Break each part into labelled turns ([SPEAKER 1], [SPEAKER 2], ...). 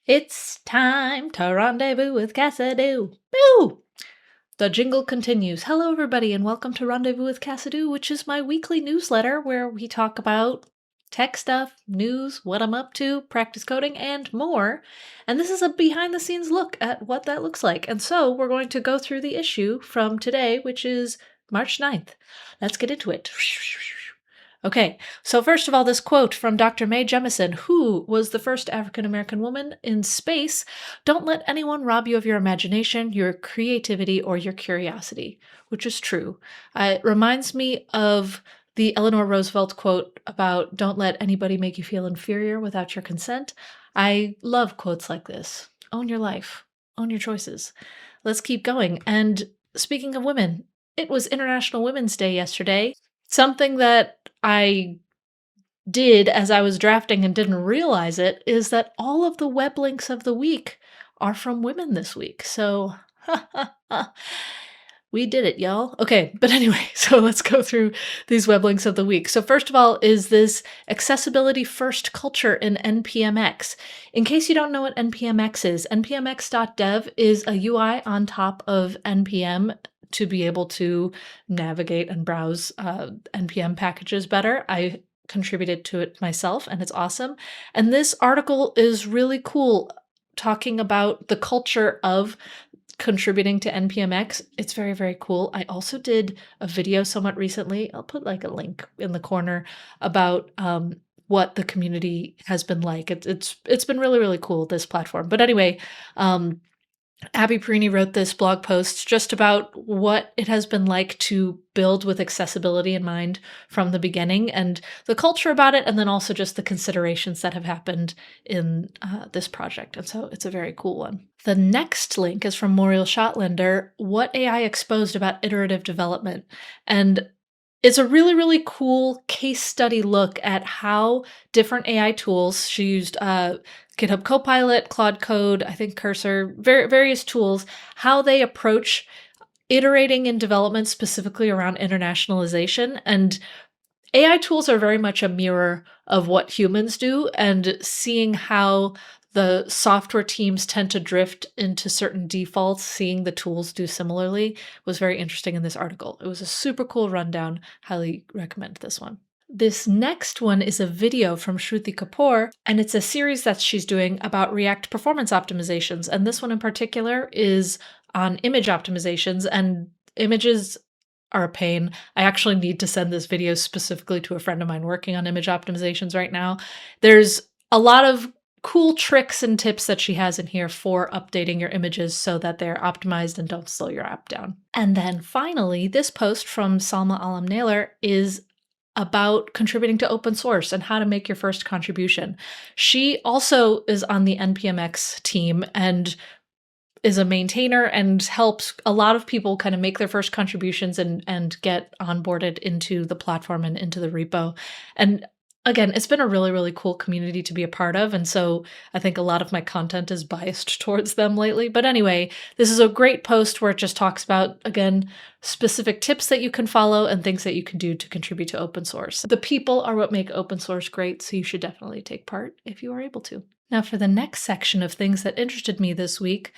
[SPEAKER 1] It's time to rendezvous with cassidoo. Boo! The jingle continues. Hello, everybody, and welcome to Rendezvous with Cassidoo, which is my weekly newsletter where we talk about tech stuff, news, what I'm up to, practice coding, and more. And this is a behind the scenes look at what that looks like. And so we're going to go through the issue from today, which is March 9th. Let's get into it. Okay, so first of all, this quote from Dr. Mae Jemison, who was the first African American woman in space. Don't let anyone rob you of your imagination, your creativity, or your curiosity, which is true. It reminds me of the Eleanor Roosevelt quote about don't let anybody make you feel inferior without your consent. I love quotes like this. Own your life, own your choices. Let's keep going. And speaking of women, it was International Women's Day yesterday. Something that I did as I was drafting and didn't realize it is that all of the web links of the week are from women this week. So, we did it, y'all. Okay, but anyway, so let's go through these web links of the week. So first of all is this accessibility first culture in NPMX. In case you don't know what NPMX is, npmx.dev is a UI on top of NPM to be able to navigate and browse NPM packages better. I contributed to it myself, and it's awesome. And this article is really cool, talking about the culture of contributing to NPMX. It's very, very cool. I also did a video somewhat recently. I'll put like a link in the corner about what the community has been like. It's been really, really cool, this platform. But anyway, Abby Perini wrote this blog post just about what it has been like to build with accessibility in mind from the beginning and the culture about it, and then also just the considerations that have happened in this project. And so it's a very cool one. The next link is from Muriel Schottlander, What AI Exposed About Iterative Development. And it's a really, really cool case study look at how different AI tools, she used GitHub Copilot, Claude Code, I think Cursor, various tools, how they approach iterating in development specifically around internationalization. And AI tools are very much a mirror of what humans do, and seeing how the software teams tend to drift into certain defaults, seeing the tools do similarly, was very interesting in this article. It was a super cool rundown. Highly recommend this one. This next one is a video from Shruti Kapoor, and it's a series that she's doing about React performance optimizations. And this one in particular is on image optimizations, and images are a pain. I actually need to send this video specifically to a friend of mine working on image optimizations right now. There's a lot of cool tricks and tips that she has in here for updating your images so that they're optimized and don't slow your app down. And then finally, this post from Salma Alam-Naylor is about contributing to open source and how to make your first contribution. She also is on the NPMX team and is a maintainer and helps a lot of people kind of make their first contributions and get onboarded into the platform and into the repo. And again, it's been a really, really cool community to be a part of. And so I think a lot of my content is biased towards them lately. But anyway, this is a great post where it just talks about, again, specific tips that you can follow and things that you can do to contribute to open source. The people are what make open source great, so you should definitely take part if you are able to. Now, for the next section of things that interested me this week,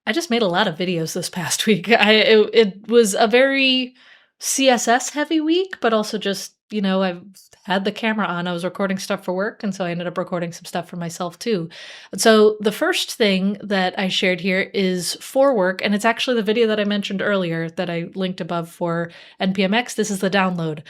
[SPEAKER 1] I just made a lot of videos this past week. It was a very CSS heavy week, but also just, you know, I've had the camera on. I was recording stuff for work, and so I ended up recording some stuff for myself too. And so the first thing that I shared here is for work, and it's actually the video that I mentioned earlier that I linked above for NPMX. This is the download.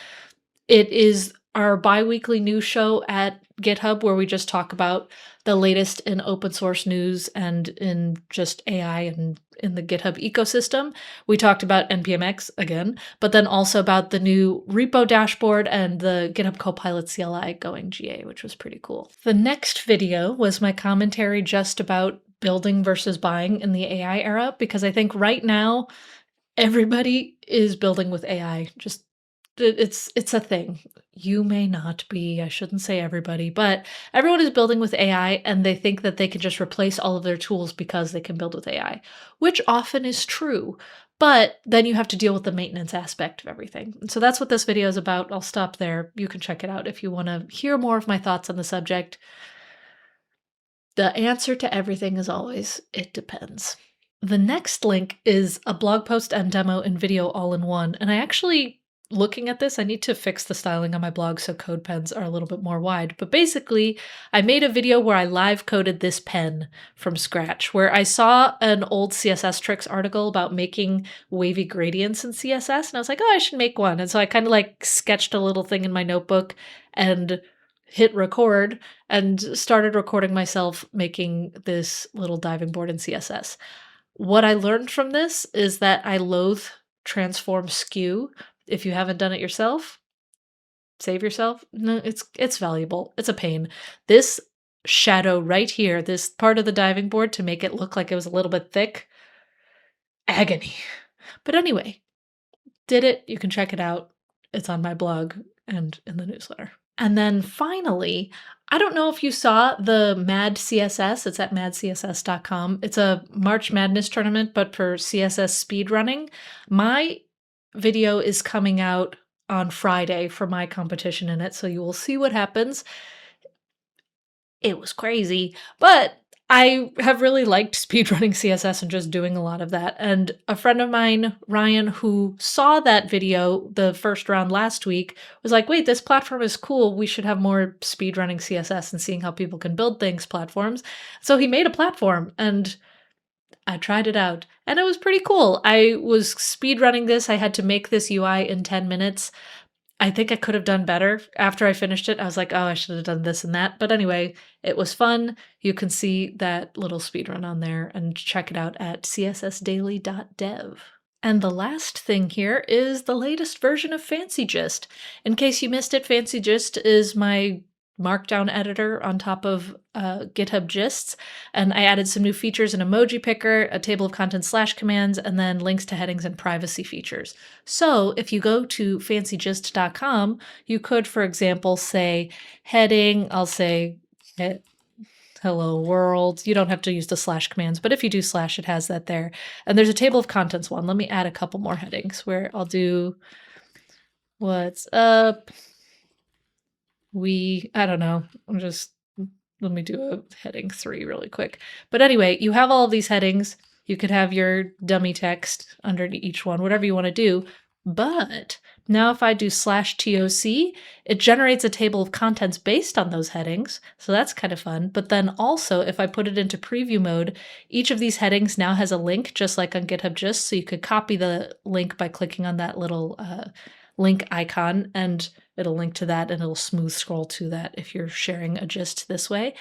[SPEAKER 1] It is our bi-weekly news show at GitHub where we just talk about the latest in open source news and in just AI and in the GitHub ecosystem. We talked about NPMX again, but then also about the new repo dashboard and the GitHub Copilot CLI going GA, which was pretty cool. The next video was my commentary just about building versus buying in the AI era, because I think right now everybody is building with AI. Just it's a thing. You may not be, I shouldn't say everybody, but everyone is building with AI and they think that they can just replace all of their tools because they can build with AI, which often is true. But then you have to deal with the maintenance aspect of everything. And so that's what this video is about. I'll stop there. You can check it out if you want to hear more of my thoughts on the subject. The answer to everything is always, it depends. The next link is a blog post and demo and video all in one. And I actually, looking at this, I need to fix the styling on my blog so code pens are a little bit more wide. But basically, I made a video where I live coded this pen from scratch, where I saw an old CSS tricks article about making wavy gradients in CSS. And I was like, oh, I should make one. And so I kind of like sketched a little thing in my notebook and hit record and started recording myself making this little diving board in CSS. What I learned from this is that I loathe transform skew. If you haven't done it yourself, save yourself. No, it's valuable. It's a pain. This shadow right here, this part of the diving board to make it look like it was a little bit thick, agony. But anyway, did it. You can check it out. It's on my blog and in the newsletter. And then finally, I don't know if you saw the Mad CSS. It's at madcss.com. It's a March Madness tournament, but for CSS speedrunning. My video is coming out on Friday for my competition in it, so you will see what happens. It was crazy, but I have really liked speedrunning CSS and just doing a lot of that. And a friend of mine, Ryan, who saw that video, the first round last week, was like, wait, this platform is cool. We should have more speedrunning CSS and seeing how people can build things platforms. So he made a platform and I tried it out and it was pretty cool. I was speedrunning this. I had to make this UI in 10 minutes. I think I could have done better. After I finished it, I was like, oh, I should have done this and that. But anyway, it was fun. You can see that little speedrun on there and check it out at cssdaily.dev. And the last thing here is the latest version of Fancy Gist. In case you missed it, Fancy Gist is my markdown editor on top of GitHub Gists, and I added some new features, an emoji picker, a table of contents / commands, and then links to headings and privacy features. So if you go to fancygist.com, you could, for example, say heading, I'll say hello world. You don't have to use the / commands, but if you do /, it has that there. And there's a table of contents one. Let me add a couple more headings where I'll do what's up. I don't know, let me do a heading 3 really quick. But anyway, you have all of these headings. You could have your dummy text under each one, whatever you want to do. But now if I do /toc, it generates a table of contents based on those headings. So that's kind of fun. But then also, if I put it into preview mode, each of these headings now has a link, just like on GitHub Gist. So you could copy the link by clicking on that little link icon, and it'll link to that and it'll smooth scroll to that if you're sharing a gist this way.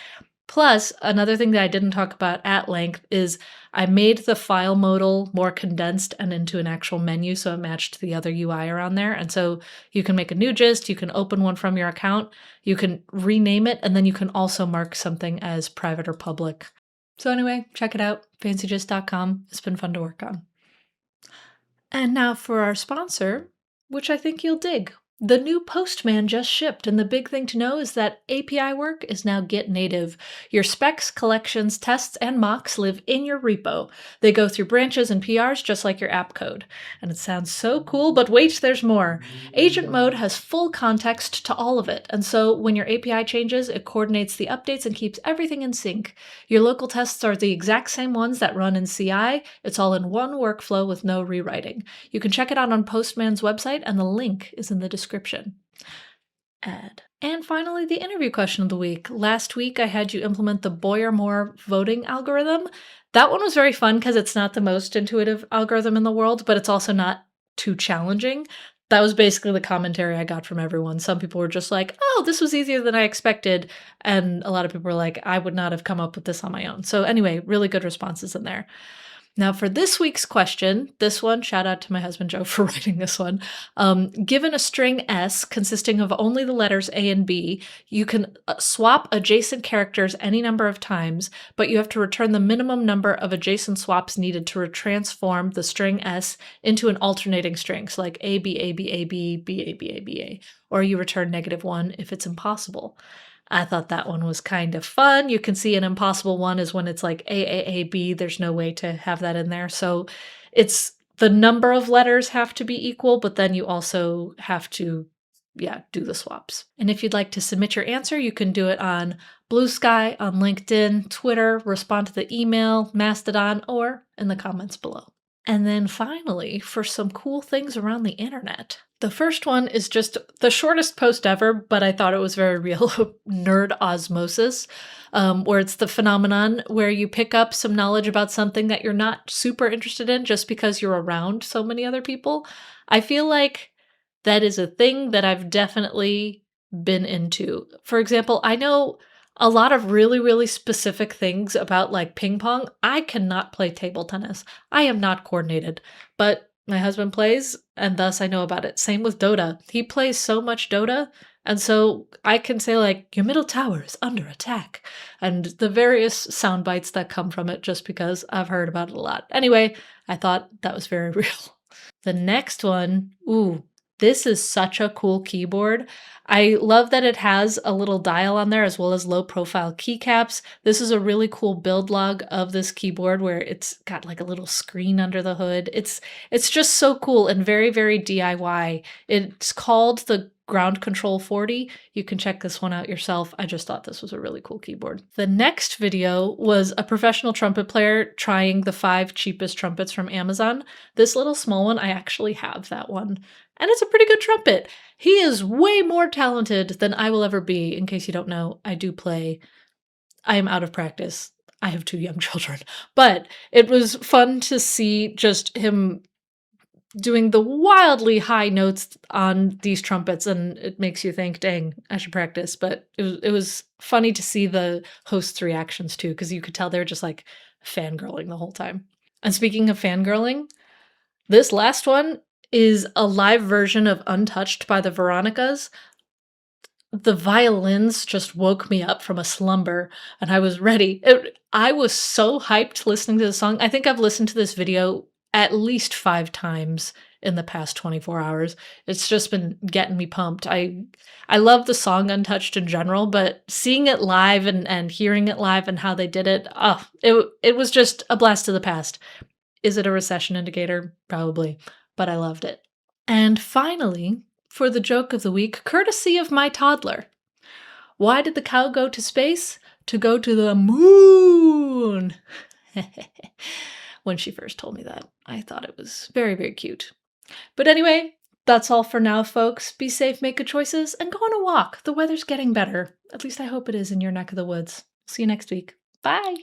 [SPEAKER 1] Plus, another thing that I didn't talk about at length is I made the file modal more condensed and into an actual menu so it matched the other UI around there. And so you can make a new gist, you can open one from your account, you can rename it, and then you can also mark something as private or public. So anyway, check it out, fancygist.com. It's been fun to work on. And now for our sponsor, which I think you'll dig. The new Postman just shipped, and the big thing to know is that API work is now Git native. Your specs, collections, tests, and mocks live in your repo. They go through branches and PRs just like your app code. And it sounds so cool, but wait, there's more. Agent mode has full context to all of it, and so when your API changes, it coordinates the updates and keeps everything in sync. Your local tests are the exact same ones that run in CI. It's all in one workflow with no rewriting. You can check it out on Postman's website, and the link is in the description. Add. And finally, the interview question of the week. Last week, I had you implement the Boyer-Moore voting algorithm. That one was very fun because it's not the most intuitive algorithm in the world, but it's also not too challenging. That was basically the commentary I got from everyone. Some people were just like, oh, this was easier than I expected. And a lot of people were like, I would not have come up with this on my own. So anyway, really good responses in there. Now for this week's question, this one, shout out to my husband Joe for writing this one. Given a string S consisting of only the letters A and B, you can swap adjacent characters any number of times, but you have to return the minimum number of adjacent swaps needed to transform the string S into an alternating string, so like A, B, A, B, A, B, B, A, B, A, B, A, or you return -1 if it's impossible. I thought that one was kind of fun. You can see an impossible one is when it's like A, there's no way to have that in there. So it's the number of letters have to be equal, but then you also have to, do the swaps. And if you'd like to submit your answer, you can do it on Blue Sky, on LinkedIn, Twitter, respond to the email, Mastodon, or in the comments below. And then finally, for some cool things around the internet. The first one is just the shortest post ever, but I thought it was very real, nerd osmosis, where it's the phenomenon where you pick up some knowledge about something that you're not super interested in just because you're around so many other people. I feel like that is a thing that I've definitely been into. For example, I know a lot of really, really specific things about like ping pong. I cannot play table tennis. I am not coordinated, but my husband plays, and thus I know about it. Same with Dota. He plays so much Dota, and so I can say, like, your middle tower is under attack, and the various sound bites that come from it just because I've heard about it a lot. Anyway, I thought that was very real. The next one, ooh, this is such a cool keyboard. I love that it has a little dial on there as well as low profile keycaps. This is a really cool build log of this keyboard where it's got like a little screen under the hood. It's just so cool and very, very DIY. It's called the Ground Control 40. You can check this one out yourself. I just thought this was a really cool keyboard. The next video was a professional trumpet player trying the 5 cheapest trumpets from Amazon. This little small one, I actually have that one. And it's a pretty good trumpet. He is way more talented than I will ever be. In case you don't know, I do play. I am out of practice. I have 2 young children. But it was fun to see just him doing the wildly high notes on these trumpets, and it makes you think, dang, I should practice. But it was funny to see the hosts' reactions too, because you could tell they were just like fangirling the whole time. And speaking of fangirling, this last one is a live version of Untouched by the Veronicas. The violins just woke me up from a slumber, and I was ready. I was so hyped listening to the song. I think I've listened to this video at least 5 times in the past 24 hours. It's just been getting me pumped. I love the song Untouched in general, but seeing it live and hearing it live and how they did it, it was just a blast of the past. Is it a recession indicator? Probably, but I loved it. And finally, for the joke of the week, courtesy of my toddler. Why did the cow go to space? To go to the moon. When she first told me that, I thought it was very, very cute. But anyway, that's all for now, folks. Be safe, make good choices, and go on a walk. The weather's getting better. At least I hope it is in your neck of the woods. See you next week. Bye.